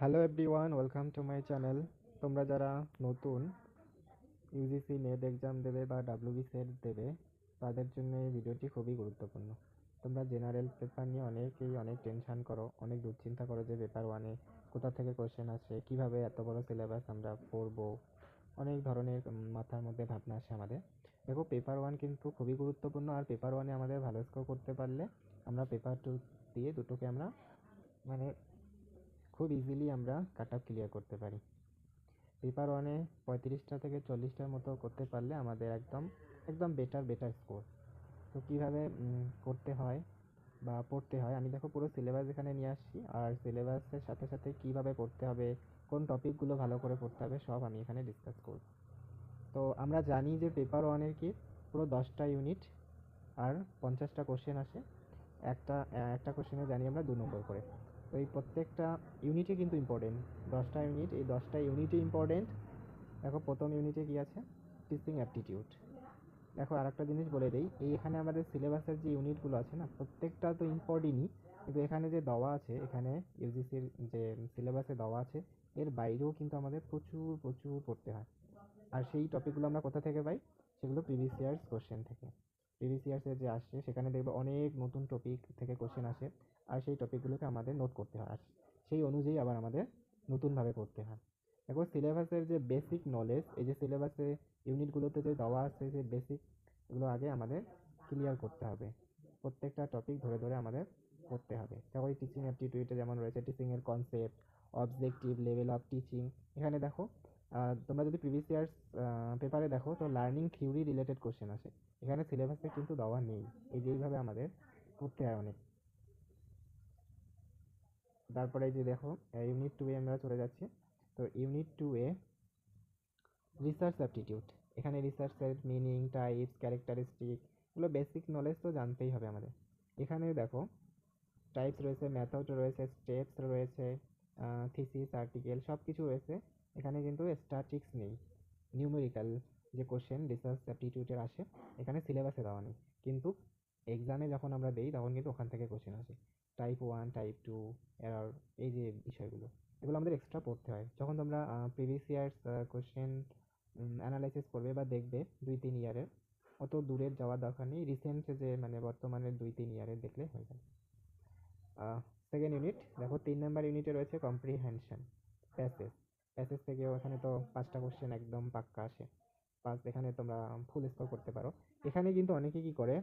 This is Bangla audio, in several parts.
Hello everyone, welcome to my channel. তোমরা যারা নতুন ইউজিসি নেট এক্সাম দেবে বা ডাব্লিউবিসিএস দেবে তাদের জন্য এই ভিডিওটি খুবই গুরুত্বপূর্ণ। তোমরা জেনারেল পেপার নিয়ে অনেকেই অনেক টেনশন করো, অনেক দুশ্চিন্তা করো যে পেপার ওয়ানে কোথা থেকে কোশ্চেন আসে, কিভাবে এত বড় সিলেবাস আমরা পড়বো, অনেক ধরনের মাথার মধ্যে ভাবনা আসে আমাদের। দেখো, পেপার ওয়ান কিন্তু খুবই গুরুত্বপূর্ণ, আর পেপার ওয়ানে আমাদের ভালো স্কোর করতে পারলে আমরা পেপার টু দিয়ে দুটোকে আমরা মানে খুব ইজিলি আমরা কাট অফ ক্লিয়ার করতে পারি। পেপার ওয়ানে 35টা থেকে 40টার মতো করতে পারলে আমাদের একদম একদম বেটার স্কোর। তো কীভাবে করতে হয় বা পড়তে হয়, আমি দেখো পুরো সিলেবাস এখানে নিয়ে আসছি, আর সিলেবাসের সাথে সাথে কীভাবে পড়তে হবে, কোন টপিকগুলো ভালো করে পড়তে হবে, সব আমি এখানে ডিসকাস করব। তো আমরা জানি যে পেপার ওয়ানের কি পুরো 10টা ইউনিট আর 50টা কোশ্চেন আসে। একটা একটা কোশ্চেনে জানি আমরা 2 নম্বর করে। তো এই প্রত্যেকটা ইউনিটে কিন্তু ইম্পর্টেন্ট। 10টা ইউনিট, এই 10টা ইউনিটই ইম্পর্টেন্ট। দেখো, প্রথম ইউনিটে কি আছে? Teaching aptitude. দেখো, আর একটা জিনিস বলে দিই, এই এখানে আমাদের সিলেবাসের যে ইউনিটগুলো আছে না, প্রত্যেকটা তো ইম্পর্টেন্টই, কিন্তু এখানে যে দেওয়া আছে, এখানে ইউজিসির যে সিলেবাসে দেওয়া আছে, এর বাইরেও কিন্তু আমাদের প্রচুর প্রচুর পড়তে হয়। আর সেই টপিকগুলো আমরা কোথা থেকে পাই? সেগুলো প্রিভিয়াস ইয়ার্স কোশ্চেন থেকে। প্রিভিয়াস ইয়ার্সে যে আসছে সেখানে দেখবে অনেক নতুন টপিক থেকে কোশ্চেন আসে, আর সেই টপিকগুলোকে আমাদের নোট করতে হয়, আর সেই অনুযায়ী আবার আমাদের নতুনভাবে পড়তে হয়। দেখো, সিলেবাসের যে বেসিক নলেজ, এই যে সিলেবাসে ইউনিটগুলোতে যে দেওয়া আছে যে বেসিক, এগুলো আগে আমাদের ক্লিয়ার করতে হবে। প্রত্যেকটা টপিক ধরে ধরে আমাদের পড়তে হবে। দেখো, এই টিচিং অ্যাপটিটিউডে যেমন রয়েছে টিচিংয়ের concept, objective, level of teaching. এখানে দেখো, তোমরা যদি প্রিভিয়াস ইয়ার্স পেপারে দেখো তো লার্নিং থিওরি রিলেটেড কোশ্চেন আসে, এখানে সিলেবাসে কিন্তু দেওয়া নেই। এই যে এইভাবে আমাদের পড়তে হয় অনেক। তারপরে এই যে দেখো, ইউনিট টু এ আমরা চলে যাচ্ছি। তো unit two a research aptitude. এখানে রিসার্চের মিনিং, টাইপস, ক্যারেক্টারিস্টিক, এগুলো বেসিক নলেজ তো জানতেই হবে আমাদের। এখানে দেখো, টাইপস রয়েছে, মেথড রয়েছে, স্টেপস রয়েছে, থিসিস, আর্টিকেল, সব কিছু রয়েছে। এখানে কিন্তু স্ট্যাটিক্স নেই। নিউমেরিক্যাল যে কোশ্চেন রিসার্চ অ্যাপটিটিউডের আসে, এখানে সিলেবাসে দেওয়া নেই, কিন্তু এক্সামে যখন আমরা দিই তখন কিন্তু ওখান থেকে কোশ্চেন আসে। Type one, type two, error, এই যে বিষয়গুলো, এগুলো আমাদের এক্সট্রা পড়তে হয়। যখন তোমরা প্রিভিয়াস ইয়ার্স কোশ্চেন অ্যানালাইসিস করবে বা দেখবে 2-3 ইয়ারের, অত দূরের যাওয়ার দরকার নেই, রিসেন্ট যে বর্তমানের 2-3 ইয়ারের দেখলে হয়ে যাবে। সেকেন্ড ইউনিট দেখো, 3 নাম্বার ইউনিটে রয়েছে কম্প্রিহেনশন, প্যাসেজ। প্যাসেজ থেকেও এখানে তো 5টা কোশ্চেন একদম পাক্কা আসে, এখানে তোমরা ফুল স্কোর করতে পারো। এখানে কিন্তু অনেকে কি করে,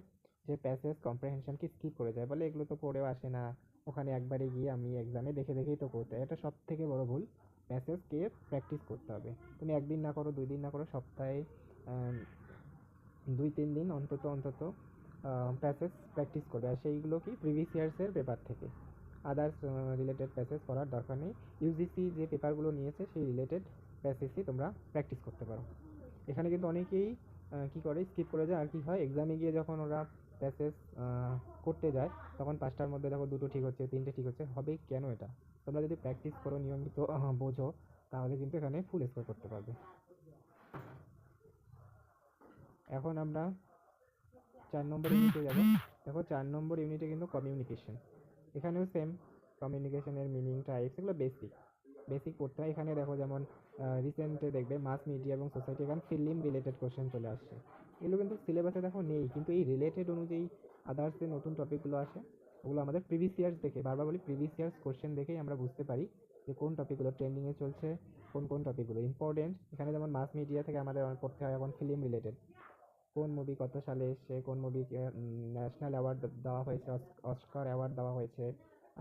যে প্যাসেজ কম্প্রিহেনশনকে স্কিপ করে যায়, বলে এগুলো তো পড়েও আসে না, ওখানে একবারে গিয়ে আমি এক্সামে দেখে দেখেই তো করতে হয়। এটা সব থেকে বড় ভুল। প্যাসেজকে প্র্যাকটিস করতে হবে। তুমি একদিন না করো, 2 দিন না করো, সপ্তাহে 2-3 দিন অন্তত অন্তত প্যাসেজ প্র্যাকটিস করবে, আর সেইগুলো কি প্রিভিয়াস ইয়ার্সের পেপার থেকে। আদার্স রিলেটেড প্যাসেজ পড়ার দরকার নেই। ইউজিসি যে পেপারগুলো নিয়েছে সেই রিলেটেড প্যাসেজই তোমরা প্র্যাকটিস করতে পারো। এখানে কিন্তু অনেকেই কী করে, স্কিপ করে যায়, আর কি হয়, এক্সামে গিয়ে যখন ওরা প্যাসেজ করতে যায়, তখন 5টার মধ্যে দেখো 2টো ঠিক হচ্ছে, 3টে ঠিক হচ্ছে। হবে কেন এটা? তোমরা যদি প্র্যাকটিস করো, নিয়মিত বোঝো, তাহলে কিন্তু এখানে ফুল স্কোর করতে পারবে। এখন আমরা 4 নম্বর ইউনিটে যাব। দেখো, 4 নম্বর ইউনিটে কিন্তু কমিউনিকেশন। এখানেও সেম, কমিউনিকেশনের মিনিং, টাইপস, এগুলো বেসিক বেসিক পড়তে হয়। এখানে দেখো, যেমন রিসেন্টে দেখবে মাস মিডিয়া এবং সোসাইটি, এখানে ফিল্ম রিলেটেড কোশ্চেন চলে আসছে। এগুলো কিন্তু সিলেবাসে দেখো নেই, কিন্তু এই রিলেটেড অনুযায়ী আদার্স যে নতুন টপিকগুলো আসে, ওগুলো আমাদের প্রিভিয়াস ইয়ার্স দেখে, বারবার বলি প্রিভিয়াস ইয়ার্স কোশ্চেন দেখেই আমরা বুঝতে পারি যে কোন টপিকগুলো ট্রেন্ডিংয়ে চলছে, কোন কোন টপিকগুলো ইম্পর্টেন্ট। এখানে যেমন মাস মিডিয়া থেকে আমাদের পড়তে হয় এখন ফিল্ম রিলেটেড, কোন মুভি কত সালে এসছে, কোন মুভিকে ন্যাশনাল অ্যাওয়ার্ড দেওয়া হয়েছে, অস্কার অ্যাওয়ার্ড দেওয়া হয়েছে,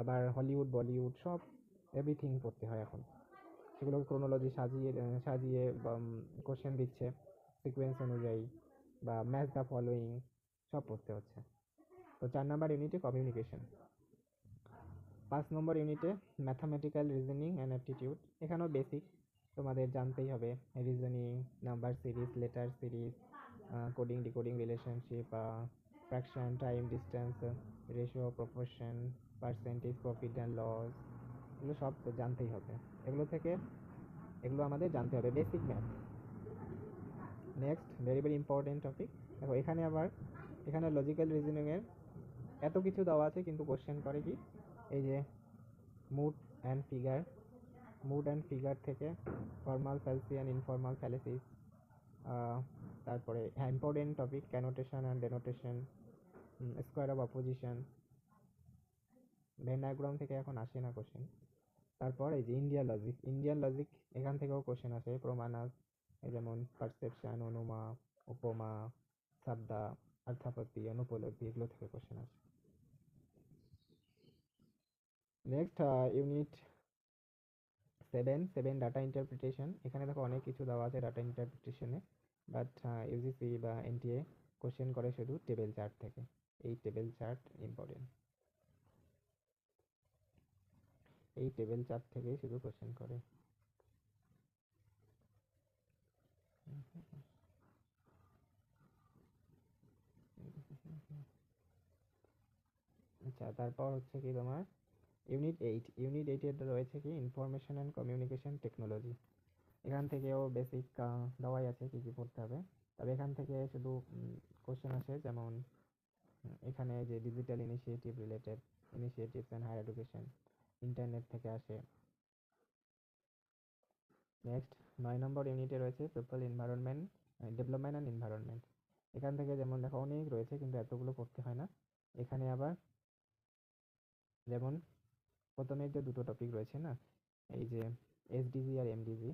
আবার হলিউড, বলিউড, সব এভরিথিং পড়তে হয় এখন। সেগুলো ক্রোনোলজি সাজিয়ে সাজিয়ে কোশ্চেন দিচ্ছে সিকোয়েন্স অনুযায়ী, বা ম্যাচ দ্য ফলোয়িং, সব পড়তে হচ্ছে। তো 4 নম্বর ইউনিটে কমিউনিকেশন। 5 নম্বর ইউনিটে ম্যাথামেটিক্যাল রিজনিং অ্যান্ড অ্যাপটিটিউড। এখানেও বেসিক তোমাদের জানতেই হবে, reasoning, number series, letter series, coding, decoding, relationship, fraction, time, distance, ratio, proportion, percentage, profit and loss, এগুলো সব জানতেই হবে। এগুলো আমাদের জানতে হবে, basic math. Next, very very important topic. দেখো, এখানে লজিক্যাল রিজনিংয়ের এত কিছু দেওয়া আছে, কিন্তু কোশ্চেন করে কি, এই যে mood and figure, mood and figure থেকে formal fallacy and informal fallacies, তারপরে হ্যাঁ important topic connotation and denotation, square of opposition, Venn diagram থেকে এখন আসে না কোশ্চেন। তারপর এই যে ইন্ডিয়ান লজিক এখান থেকেও কোশ্চেন আসে, প্রমাণাস, এই যেমন পারসেপশন, অনুমা, উপমা, শব্দা, অর্থাপত্তি, অনুপলব্ধি, এগুলো থেকে কোশ্চেন আসে। Next unit 7 data interpretation. এখানে দেখো অনেক কিছু দেওয়া আছে ডাটা ইন্টারপ্রিটেশনে, বাট ইউজিসি বা এনটিএ কোশ্চেন করে শুধু টেবিল চার্ট থেকে। এই টেবিল চার্ট ইম্পর্টেন্ট, এই টেবিল চার্ট থেকেই শুধু কোশ্চেন করে। আচ্ছা, তারপর হচ্ছে কি তোমার ইউনিট 8 এর রয়েছে কি ইনফরমেশন অ্যান্ড কমিউনিকেশন টেকনোলজি। এখান থেকেও বেসিক দেওয়াই আছে কি কি পড়তে হবে, তবে এখান থেকে শুধু কোশ্চেন আসে, যেমন এখানে যে digital initiative related initiatives and higher education, internet থেকে আসে। নেক্সট 9 নম্বর ইউনিটে রয়েছে people environment development and environment. এখান থেকে যেমন দেখো অনেক রয়েছে কিন্তু এতগুলো পড়তে হয় না। এখানে আবার যেমন প্রথমে যে দুটো টপিক রয়েছে না, এই যে এসডিজি আর এমডিজি,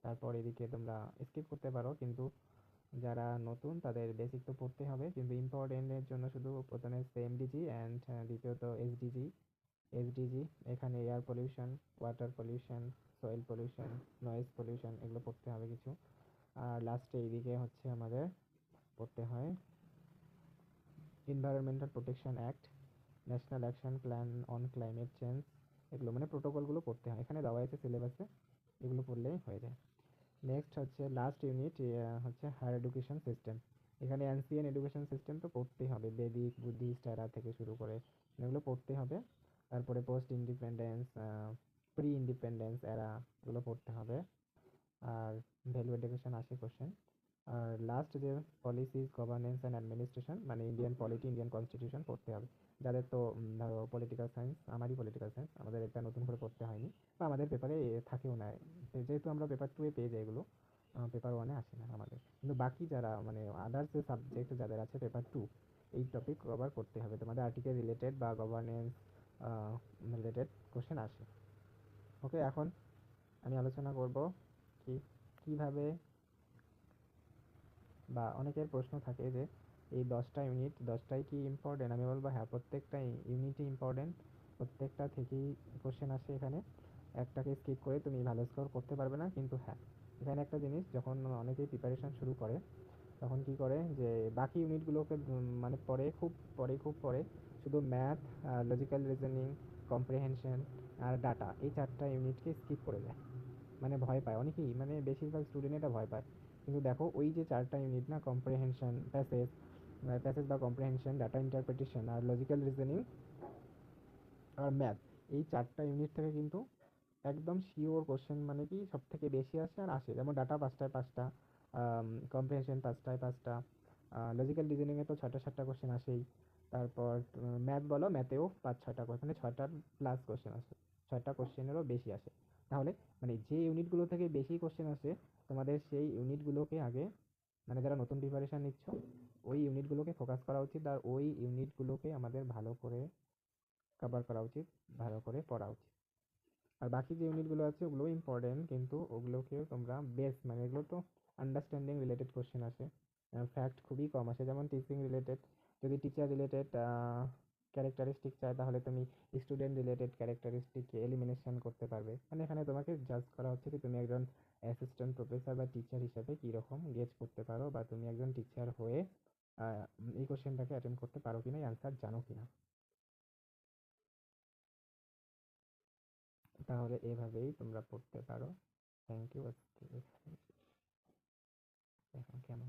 তারপর এদিকে তোমরা স্কিপ করতে পারো, কিন্তু যারা নতুন তাদের বেসিক তো পড়তে হবে, কিন্তু ইম্পর্টেন্টের জন্য শুধু প্রথমে এমডিজি অ্যান্ড দ্বিতীয়ত এসডিজি। এখানে air pollution, water pollution, soil pollution, noise pollution, এগুলো পড়তে হবে কিছু। আর লাস্টে এইদিকে হচ্ছে আমাদের পড়তে হয় environmental protection act, national action plan on climate change, এগুলো মানে প্রোটোকলগুলো পড়তে হয়, এখানে দেওয়া আছে সিলেবাসে, এগুলো পড়লেই হয়ে যায়। নেক্সট হচ্ছে লাস্ট ইউনিট হচ্ছে হায়ার এডুকেশন সিস্টেম। এখানে অ্যানসিয়েন্ট এডুকেশন সিস্টেম তো পড়তেই হবে, বেদিক, বুদ্ধিস্ট এরা থেকে শুরু করে এগুলো পড়তে হবে। তারপরে পোস্ট ইন্ডিপেন্ডেন্স, প্রি ইন্ডিপেন্ডেন্স এরা, এগুলো পড়তে হবে। আর ভ্যালু এডুকেশন আসে কোশ্চেন। আর লাস্ট যে পলিসিস, গভর্নেন্স অ্যান্ড অ্যাডমিনিস্ট্রেশন, মানে ইন্ডিয়ান পলিটি, ইন্ডিয়ান কনস্টিটিউশন পড়তে হবে। যাদের তো ধরো পলিটিক্যাল সায়েন্স, আমারই পলিটিক্যাল সায়েন্স, আমাদের এটা নতুন করে পড়তে হয়নি, বা আমাদের পেপারে থাকেও না, যেহেতু আমরা পেপার 2-এ পেয়ে যাই এগুলো, পেপার 1-এ আসে না আমাদের। কিন্তু বাকি যারা মানে আদার্স যে সাবজেক্ট যাদের আছে পেপার 2, এই টপিক কভার করতে হবে, তোমাদের আর্টিকেল রিলেটেড বা গভর্নেন্স রিলেটেড কোশ্চেন আসে। ওকে, এখন আমি আলোচনা করব কি কিভাবে, বা অনেকের প্রশ্ন থাকে যে এই 10টা ইউনিট 10টাই কি ইম্পর্টেন্ট, আমি বলবো হ্যাঁ, প্রত্যেকটা ইউনিটই ইম্পর্টেন্ট, প্রত্যেকটা থেকেই কোশ্চেন আসে এখানে। একটাকে স্কিপ করে তুমি ভালো স্কোর করতে পারবে না, কিন্তু হ্যাঁ এখানে একটা জিনিস, যখন অনেকেই প্রিপারেশন শুরু করে তখন কি করে যে বাকি ইউনিটগুলোকে মানে পরে শুধু ম্যাথ, লজিক্যাল রিজনিং, কম্প্রিহেনশন আর ডাটা, এই 4টা ইউনিটকে স্কিপ করে যায়, মানে ভয় পায় অনেকেই, মানে বেশিরভাগ স্টুডেন্ট এটা ভয় পায়। কিন্তু দেখো ওই যে 4টা ইউনিট না, কম্প্রিহেনশন, প্যাসেজ বা কম্প্রিহেনশন, ডাটা ইন্টারপ্রিটেশন আর লজিক্যাল রিজনিং আর ম্যাথ, এই 4টা ইউনিট থেকে কিন্তু একদম শিওর কোশ্চেন মানে কি সব থেকে বেশি আসে, আর আসে। যেমন ডাটা 5টায় 5টা, কম্প্রিহেনশন 5টায় 5টা, লজিক্যাল রিজনিংয়ে তো 6টা 7টা কোশ্চেন আসেই। তারপর ম্যাথ বলো, ম্যাথেও 5-6টা কোশ্চেন, মানে 6টার প্লাস কোশ্চেন আসে, 6টা কোশ্চেনেরও বেশি আসে। তাহলে মানে যে ইউনিটগুলো থেকে বেশি কোশ্চেন আসে, তোমাদের সেই ইউনিটগুলোকে আগে, মানে যারা নতুন প্রিপারেশন নিচ্ছ, ওই ইউনিটগুলোকে ফোকাস করা উচিত, আর ওই ইউনিটগুলোকে আমাদের ভালো করে কভার করা উচিত, ভালো করে পড়া উচিত। আর বাকি যে ইউনিটগুলো আছে ওগুলোও ইম্পর্টেন্ট, কিন্তু ওগুলোকেও তোমরা বেস, মানে এগুলো তো আন্ডারস্ট্যান্ডিং রিলেটেড কোশ্চেন আসে, ফ্যাক্ট খুবই কম আসে। যেমন টিচিং রিলেটেড, যদি টিচার রিলেটেড ক্যারেক্টারিস্টিক চাই, তাহলে তুমি স্টুডেন্ট রিলেটেড ক্যারেক্টারিস্টিক এলিমিনেশন করতে পারবে, মানে এখানে তোমাকে জাজ করা হচ্ছে কি তুমি একজন অ্যাসিস্ট্যান্ট প্রফেসর বা টিচার হিসাবে কীরকম গেজ করতে পারো, বা তুমি একজন টিচার হয়ে এই কোশ্চেনটাকে অ্যাটেন্ড করতে পারো কিনা, অ্যান্সার জানো কিনা। তাহলে এভাবেই তোমরা পড়তে পারো। Thank you. এখন কেমন